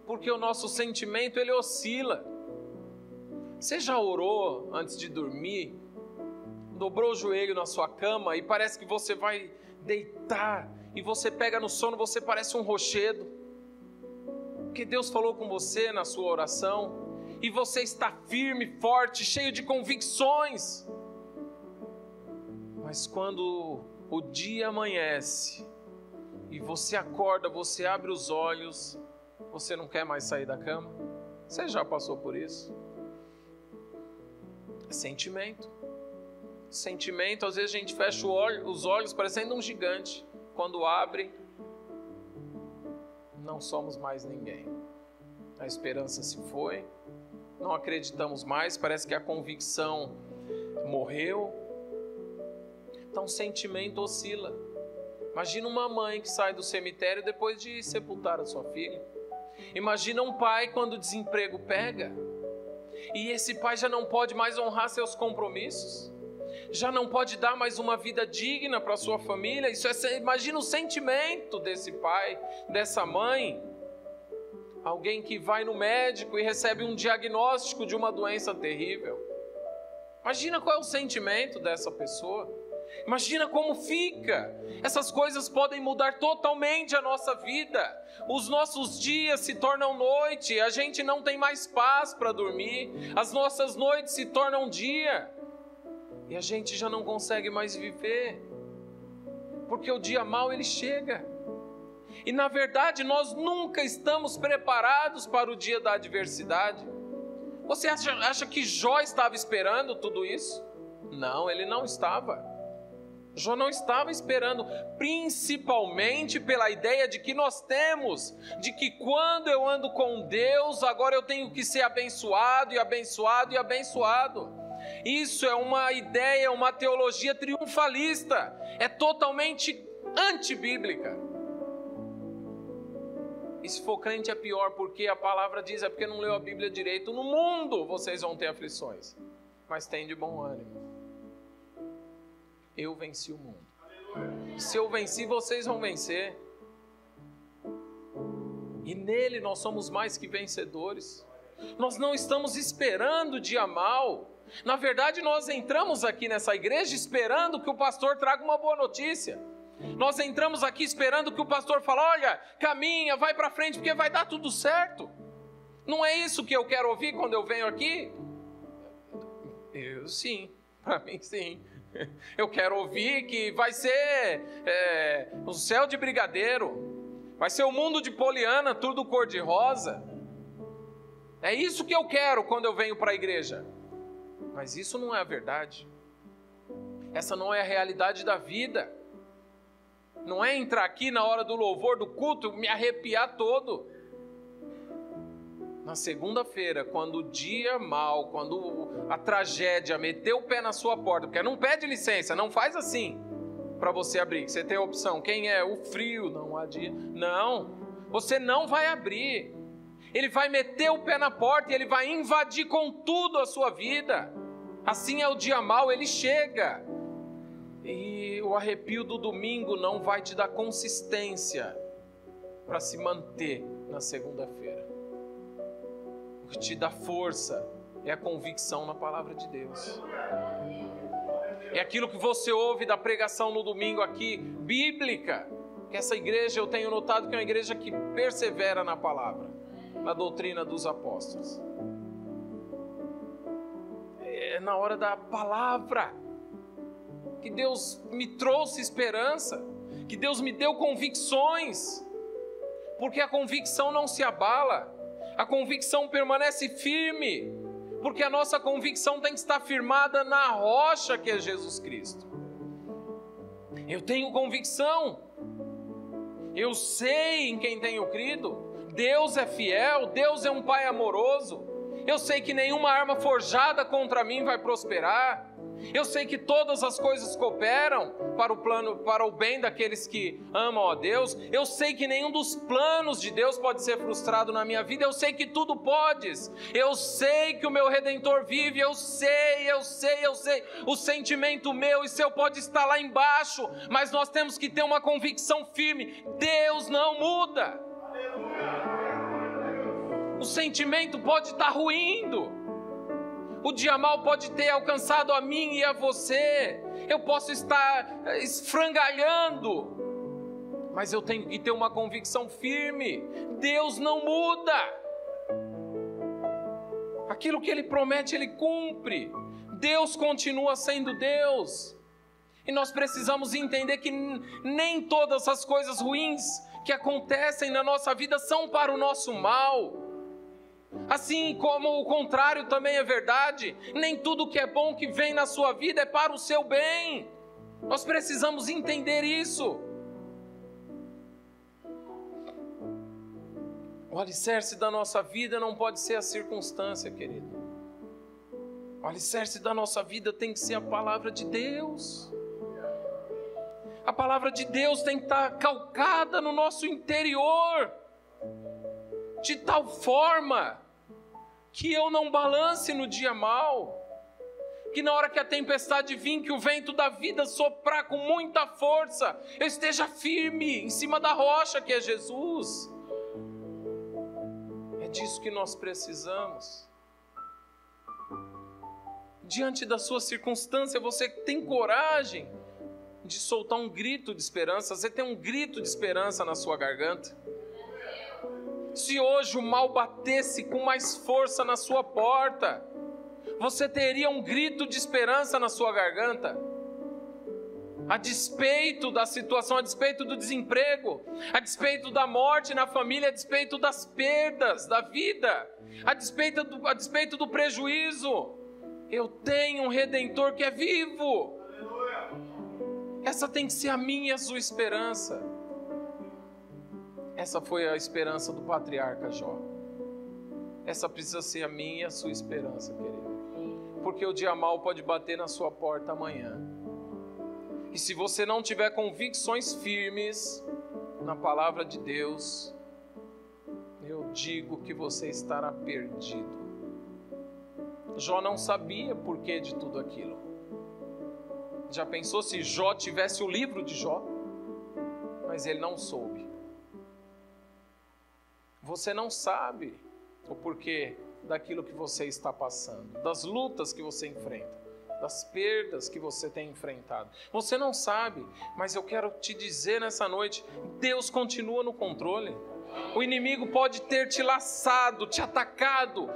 Speaker 1: porque o nosso sentimento ele oscila. Você já orou antes de dormir? Dobrou o joelho na sua cama e parece que você vai deitar e você pega no sono, você parece um rochedo, porque Deus falou com você na sua oração e você está firme, forte, cheio de convicções. Mas quando o dia amanhece e você acorda, você abre os olhos, você não quer mais sair da cama? Você já passou por isso? É sentimento. Sentimento, às vezes a gente fecha os olhos parecendo um gigante. Quando abre, não somos mais ninguém. A esperança se foi, não acreditamos mais, parece que a convicção morreu. Então o sentimento oscila. Imagina uma mãe que sai do cemitério depois de sepultar a sua filha. Imagina um pai quando o desemprego pega. E esse pai já não pode mais honrar seus compromissos. Já não pode dar mais uma vida digna para a sua família. Imagina o sentimento desse pai, dessa mãe. Alguém que vai no médico e recebe um diagnóstico de uma doença terrível. Imagina qual é o sentimento dessa pessoa. Imagina como fica. Essas coisas podem mudar totalmente a nossa vida. Os nossos dias se tornam noite, a gente não tem mais paz para dormir. As nossas noites se tornam dia e a gente já não consegue mais viver, porque o dia mau ele chega. E na verdade nós nunca estamos preparados para o dia da adversidade. Você acha que Jó estava esperando tudo isso? Não, ele não estava. Jó não estava esperando, principalmente pela ideia de que nós temos, de que quando eu ando com Deus, agora eu tenho que ser abençoado e abençoado e abençoado. Isso é uma ideia, uma teologia triunfalista, é totalmente antibíblica. E se for crente é pior, porque a palavra diz, é porque não leu a Bíblia direito. No mundo vocês vão ter aflições, mas tem de bom ânimo. Eu venci o mundo. Se eu venci, vocês vão vencer. E nele nós somos mais que vencedores. Nós não estamos esperando o dia mau. Na verdade, nós entramos aqui nessa igreja esperando que o pastor traga uma boa notícia. Nós entramos aqui esperando que o pastor fale, olha, caminha, vai para frente, porque vai dar tudo certo. Não é isso que eu quero ouvir quando eu venho aqui? Sim, para mim sim. Eu quero ouvir que vai ser o céu de brigadeiro. Vai ser o mundo de Poliana, tudo cor-de-rosa. É isso que eu quero quando eu venho para a igreja. Mas isso não é a verdade. Essa não é a realidade da vida. Não é entrar aqui na hora do louvor, do culto, me arrepiar todo. Na segunda-feira, quando o dia mau, quando a tragédia meteu o pé na sua porta, porque não pede licença, não faz assim para você abrir. Você tem a opção, quem é? O frio, não há dia. Não, você não vai abrir. Ele vai meter o pé na porta e ele vai invadir com tudo a sua vida. Assim é o dia mau, ele chega. E o arrepio do domingo não vai te dar consistência para se manter na segunda-feira. O que te dá força é a convicção na palavra de Deus. É aquilo que você ouve da pregação no domingo aqui, bíblica. Que essa igreja, eu tenho notado que é uma igreja que persevera na palavra, na doutrina dos apóstolos. É na hora da palavra que Deus me trouxe esperança, que Deus me deu convicções, porque a convicção não se abala, a convicção permanece firme, porque a nossa convicção tem que estar firmada na rocha que é Jesus Cristo. Eu tenho convicção, eu sei em quem tenho crido, Deus é fiel, Deus é um Pai amoroso, eu sei que nenhuma arma forjada contra mim vai prosperar, eu sei que todas as coisas cooperam para o bem daqueles que amam a Deus. Eu sei que nenhum dos planos de Deus pode ser frustrado na minha vida. Eu sei que tudo podes. Eu sei que o meu Redentor vive. Eu sei. O sentimento meu e seu pode estar lá embaixo, mas nós temos que ter uma convicção firme. Deus não muda. O sentimento pode estar ruindo. O dia mau pode ter alcançado a mim e a você. Eu posso estar esfrangalhando. Mas eu tenho que ter uma convicção firme. Deus não muda. Aquilo que Ele promete, Ele cumpre. Deus continua sendo Deus. E nós precisamos entender que nem todas as coisas ruins que acontecem na nossa vida são para o nosso mal. Assim como o contrário também é verdade, nem tudo que é bom que vem na sua vida é para o seu bem. Nós precisamos entender isso. O alicerce da nossa vida não pode ser a circunstância, querido. O alicerce da nossa vida tem que ser a palavra de Deus. A palavra de Deus tem que estar calcada no nosso interior, de tal forma que eu não balance no dia mau, que na hora que a tempestade vir, que o vento da vida soprar com muita força, eu esteja firme em cima da rocha que é Jesus. É disso que nós precisamos. Diante da sua circunstância, você tem coragem de soltar um grito de esperança, você tem um grito de esperança na sua garganta. Se hoje o mal batesse com mais força na sua porta, você teria um grito de esperança na sua garganta? A despeito da situação, a despeito do desemprego, a despeito da morte na família, a despeito das perdas da vida, a despeito do prejuízo, eu tenho um Redentor que é vivo. Essa tem que ser a minha e a sua esperança. Essa foi a esperança do patriarca Jó. Essa precisa ser a minha e a sua esperança, querido. Porque o dia mau pode bater na sua porta amanhã. E se você não tiver convicções firmes na palavra de Deus, eu digo que você estará perdido. Jó não sabia o porquê de tudo aquilo. Já pensou se Jó tivesse o livro de Jó? Mas ele não soube. Você não sabe o porquê daquilo que você está passando, das lutas que você enfrenta, das perdas que você tem enfrentado. Você não sabe, mas eu quero te dizer nessa noite, Deus continua no controle. O inimigo pode ter te laçado, te atacado,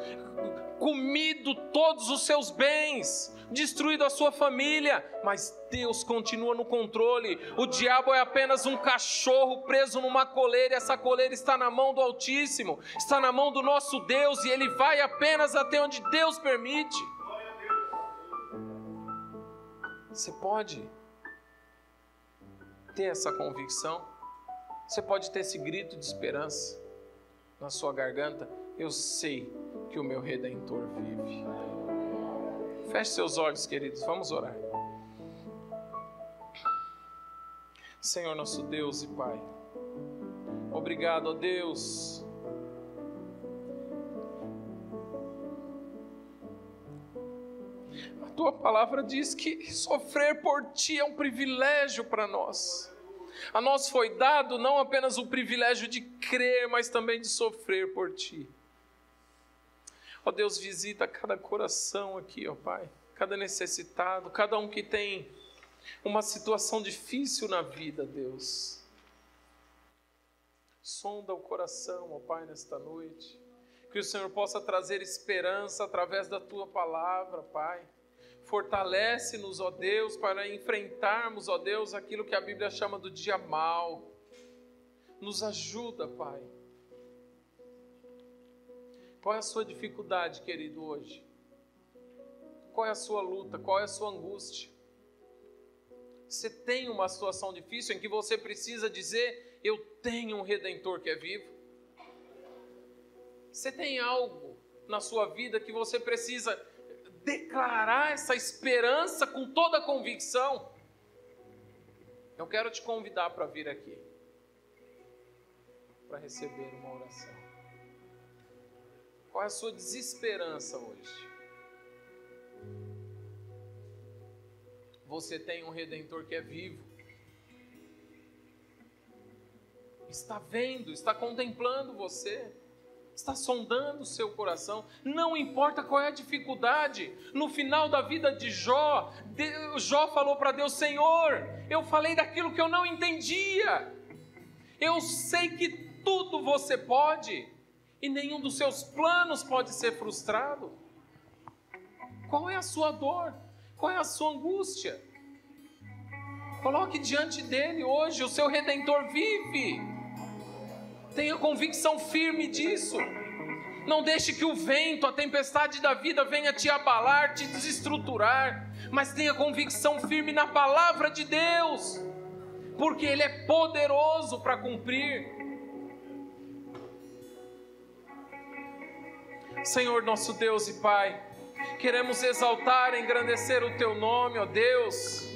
Speaker 1: comido todos os seus bens, destruído a sua família, mas Deus continua no controle. O diabo é apenas um cachorro preso numa coleira, e essa coleira está na mão do Altíssimo, está na mão do nosso Deus, e ele vai apenas até onde Deus permite. Você pode ter essa convicção, você pode ter esse grito de esperança na sua garganta: eu sei que o meu Redentor vive. Feche seus olhos, queridos, vamos orar. Senhor nosso Deus e Pai, obrigado, ó Deus, a Tua palavra diz que sofrer por Ti é um privilégio para nós. A nós foi dado não apenas o privilégio de crer, mas também de sofrer por Ti. Ó Deus, visita cada coração aqui, ó Pai, cada necessitado, cada um que tem uma situação difícil na vida, Deus. Sonda o coração, ó Pai, nesta noite, que o Senhor possa trazer esperança através da Tua palavra, Pai. Fortalece-nos, ó Deus, para enfrentarmos, ó Deus, aquilo que a Bíblia chama do dia mau. Nos ajuda, Pai. Qual é a sua dificuldade, querido, hoje? Qual é a sua luta? Qual é a sua angústia? Você tem uma situação difícil em que você precisa dizer: eu tenho um Redentor que é vivo? Você tem algo na sua vida que você precisa declarar essa esperança com toda a convicção? Eu quero te convidar para vir aqui, para receber uma oração. Qual é a sua desesperança hoje? Você tem um Redentor que é vivo. Está vendo, está contemplando você, está sondando o seu coração. Não importa qual é a dificuldade. No final da vida de Jó, Jó falou para Deus: Senhor, eu falei daquilo que eu não entendia. Eu sei que tudo você pode, e nenhum dos seus planos pode ser frustrado. Qual é a sua dor? Qual é a sua angústia? Coloque diante dele hoje, o seu Redentor vive. Tenha convicção firme disso. Não deixe que o vento, a tempestade da vida venha te abalar, te desestruturar, mas tenha convicção firme na palavra de Deus, porque Ele é poderoso para cumprir. Senhor nosso Deus e Pai, queremos exaltar e engrandecer o Teu nome, ó Deus,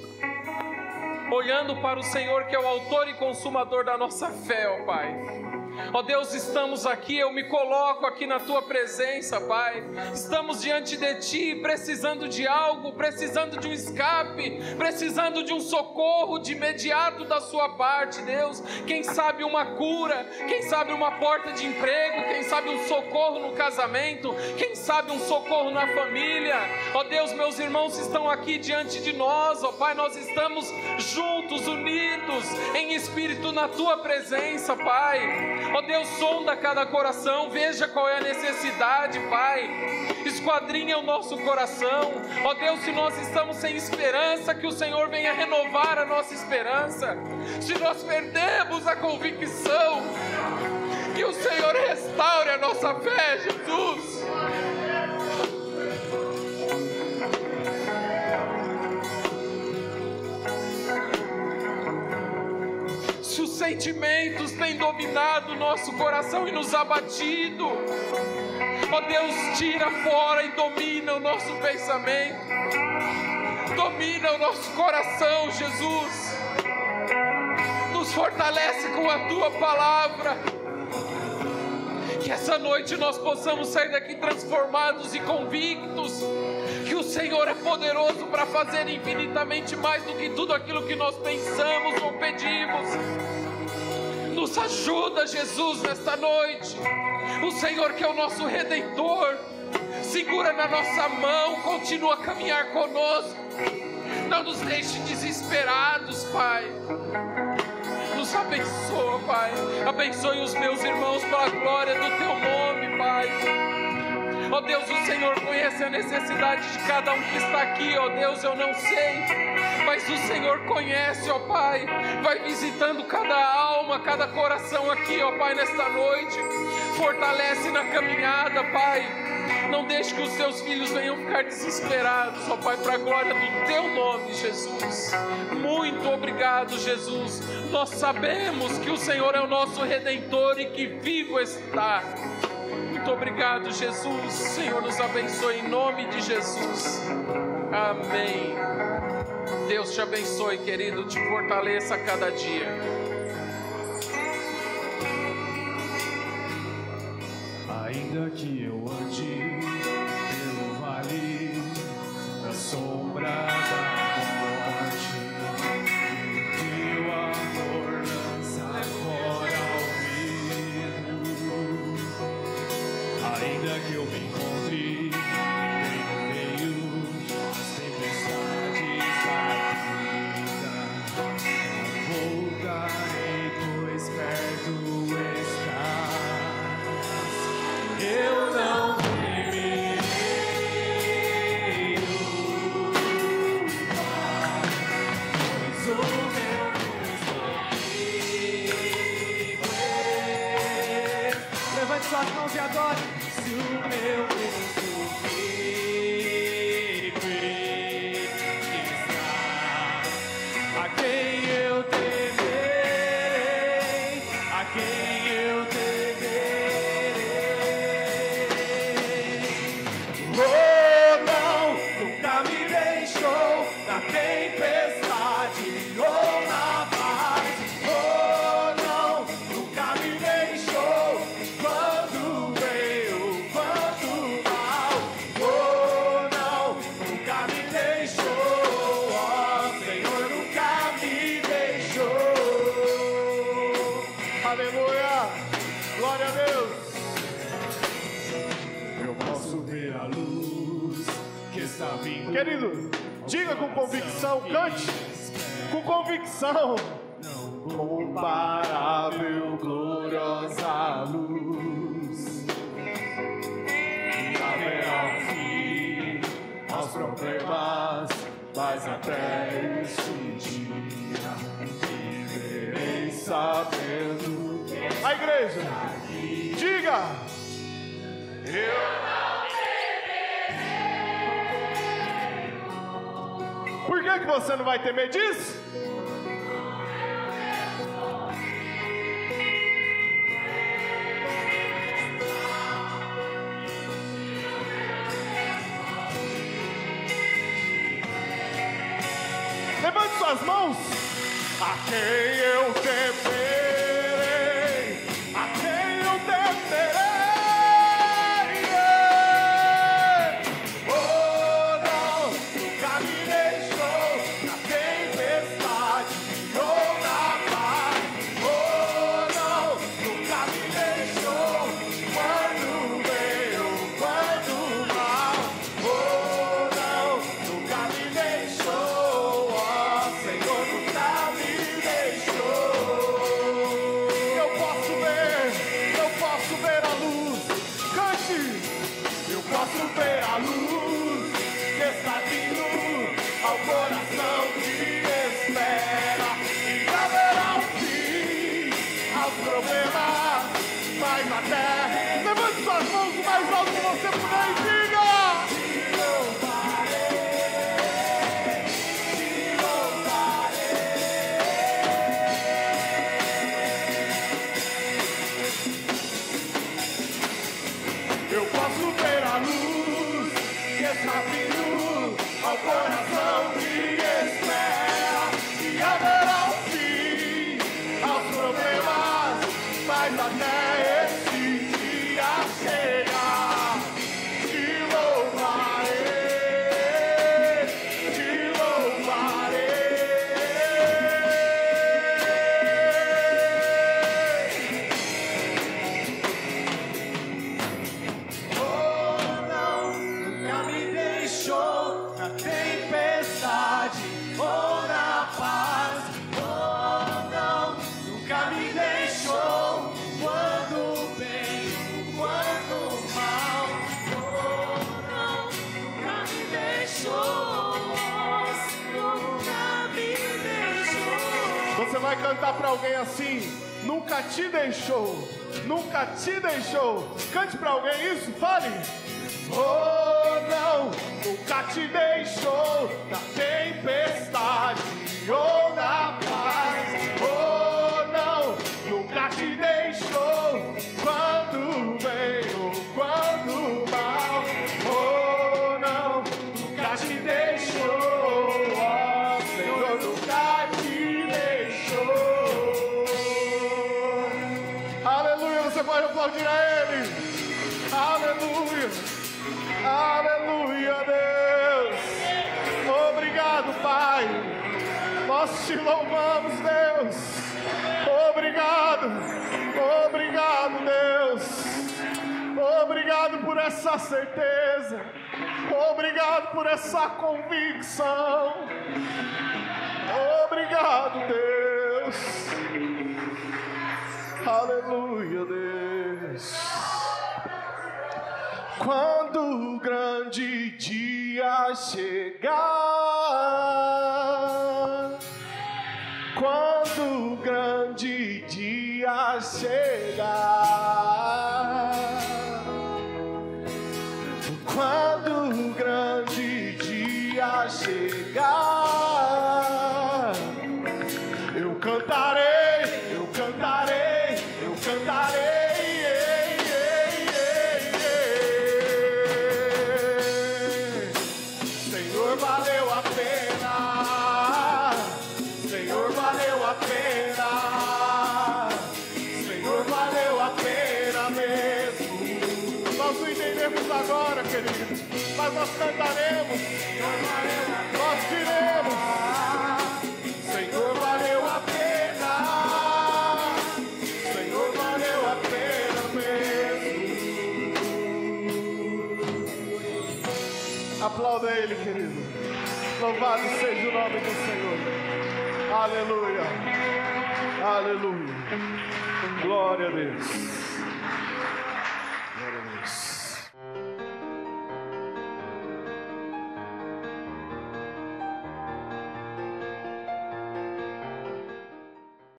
Speaker 1: olhando para o Senhor, que é o autor e consumador da nossa fé, ó Pai. Ó Deus, estamos aqui, eu me coloco aqui na Tua presença, Pai. Estamos diante de Ti, precisando de algo, precisando de um escape, precisando de um socorro de imediato da Sua parte, Deus. Quem sabe uma cura, quem sabe uma porta de emprego, quem sabe um socorro no casamento, quem sabe um socorro na família. Ó Deus, meus irmãos estão aqui diante de nós, ó Pai. Nós estamos juntos, unidos em espírito na Tua presença, Pai. Ó Deus, sonda cada coração, veja qual é a necessidade, Pai. Esquadrinha o nosso coração. Ó Deus, se nós estamos sem esperança, que o Senhor venha renovar a nossa esperança. Se nós perdemos a convicção, que o Senhor restaure a nossa fé, Jesus. Se os sentimentos têm dominado o nosso coração e nos abatido, ó Deus, tira fora e domina o nosso pensamento, domina o nosso coração, Jesus. Nos fortalece com a Tua palavra, que essa noite nós possamos sair daqui transformados e convictos que o Senhor é poderoso para fazer infinitamente mais do que tudo aquilo que nós pensamos ou pedimos. Nos ajuda, Jesus, nesta noite. O Senhor, que é o nosso Redentor, segura na nossa mão, continua a caminhar conosco. Não nos deixe desesperados, Pai. Nos abençoa, Pai. Abençoe os meus irmãos para a glória do Teu nome, Pai. Ó Deus, o Senhor conhece a necessidade de cada um que está aqui. Ó Deus, eu não sei, mas o Senhor conhece, ó Pai. Vai visitando cada alma, cada coração aqui, ó Pai, nesta noite. Fortalece na caminhada, Pai. Não deixe que os Teus filhos venham ficar desesperados, ó Pai, para a glória do Teu nome, Jesus. Muito obrigado, Jesus. Nós sabemos que o Senhor é o nosso Redentor e que vivo está. Muito obrigado, Jesus. Senhor, nos abençoe em nome de Jesus. Amém. Deus te abençoe, querido. Te fortaleça a cada dia.
Speaker 2: Ainda que eu ande pelo vale da sombra da morte, teu amor lança fora o medo. Ainda que eu me encontre no meio das tempestades da vida, não voltarei, pois perto estás. Eu não temerei o mal, pois o meu Deus comigo. Levante suas mãos e adore. Se o meu Deus comigo está, a quem eu temerei, a quem eu temerei. Oh, não, nunca me deixou na tempestade ou na paz. Oh, não, nunca me deixou quando veio, quando mal. Oh, não, nunca me deixou. Oh, Senhor, nunca me deixou. Aleluia, glória a Deus. Eu posso ver a luz que está vindo. Querido, diga com convicção, cante com convicção. Comparável, gloriosa luz, e haverá um fim aos problemas, mas até esse dia viverei sabendo. A igreja, diga. Eu não temerei. Por que você não vai temer disso? Levante suas mãos. A quem eu temerei, a quem eu temerei. Levante suas mãos o mais alto que você puder e diga. Eu posso ver a luz que está vindo ao coração que espera, e haverá um fim aos problemas, mas até esse dia chega, te louvarei, te louvarei. Oh, não, nunca me deixou na tempestade ou na paz. Oh, não, nunca me deixou quando bem, quando mal. Oh, não, nunca me deixou, nunca me deixou. Você vai cantar para alguém assim: nunca te deixou, nunca te deixou. Cante para alguém isso, fale. Oh, não, nunca te deixou na tempestade ou na paz. Oh, não, nunca te deixou quando bem ou quando mal. Oh, não, nunca te deixou. Oh, Senhor, nunca te deixou. Aleluia, você pode aplaudir a Ele. Aleluia. Aleluia, Deus. Obrigado, Pai. Nós te louvamos, Deus. Obrigado. Obrigado, Deus. Obrigado por essa certeza. Obrigado por essa convicção. Obrigado, Deus. Aleluia, Deus. Quando o grande dia chegar, quando o grande dia chegar, quando o grande dia chegar, eu cantarei, eu cantarei, eu cantarei. Valeu a pena, Senhor, valeu a pena, Senhor, valeu a pena mesmo. Nós não entendemos agora, queridos, mas nós cantaremos, nós diremos, Senhor, valeu a pena, Senhor, valeu a pena mesmo. Aplauda Ele, querido. Louvado seja o nome do Senhor. Aleluia. Aleluia. Glória a Deus.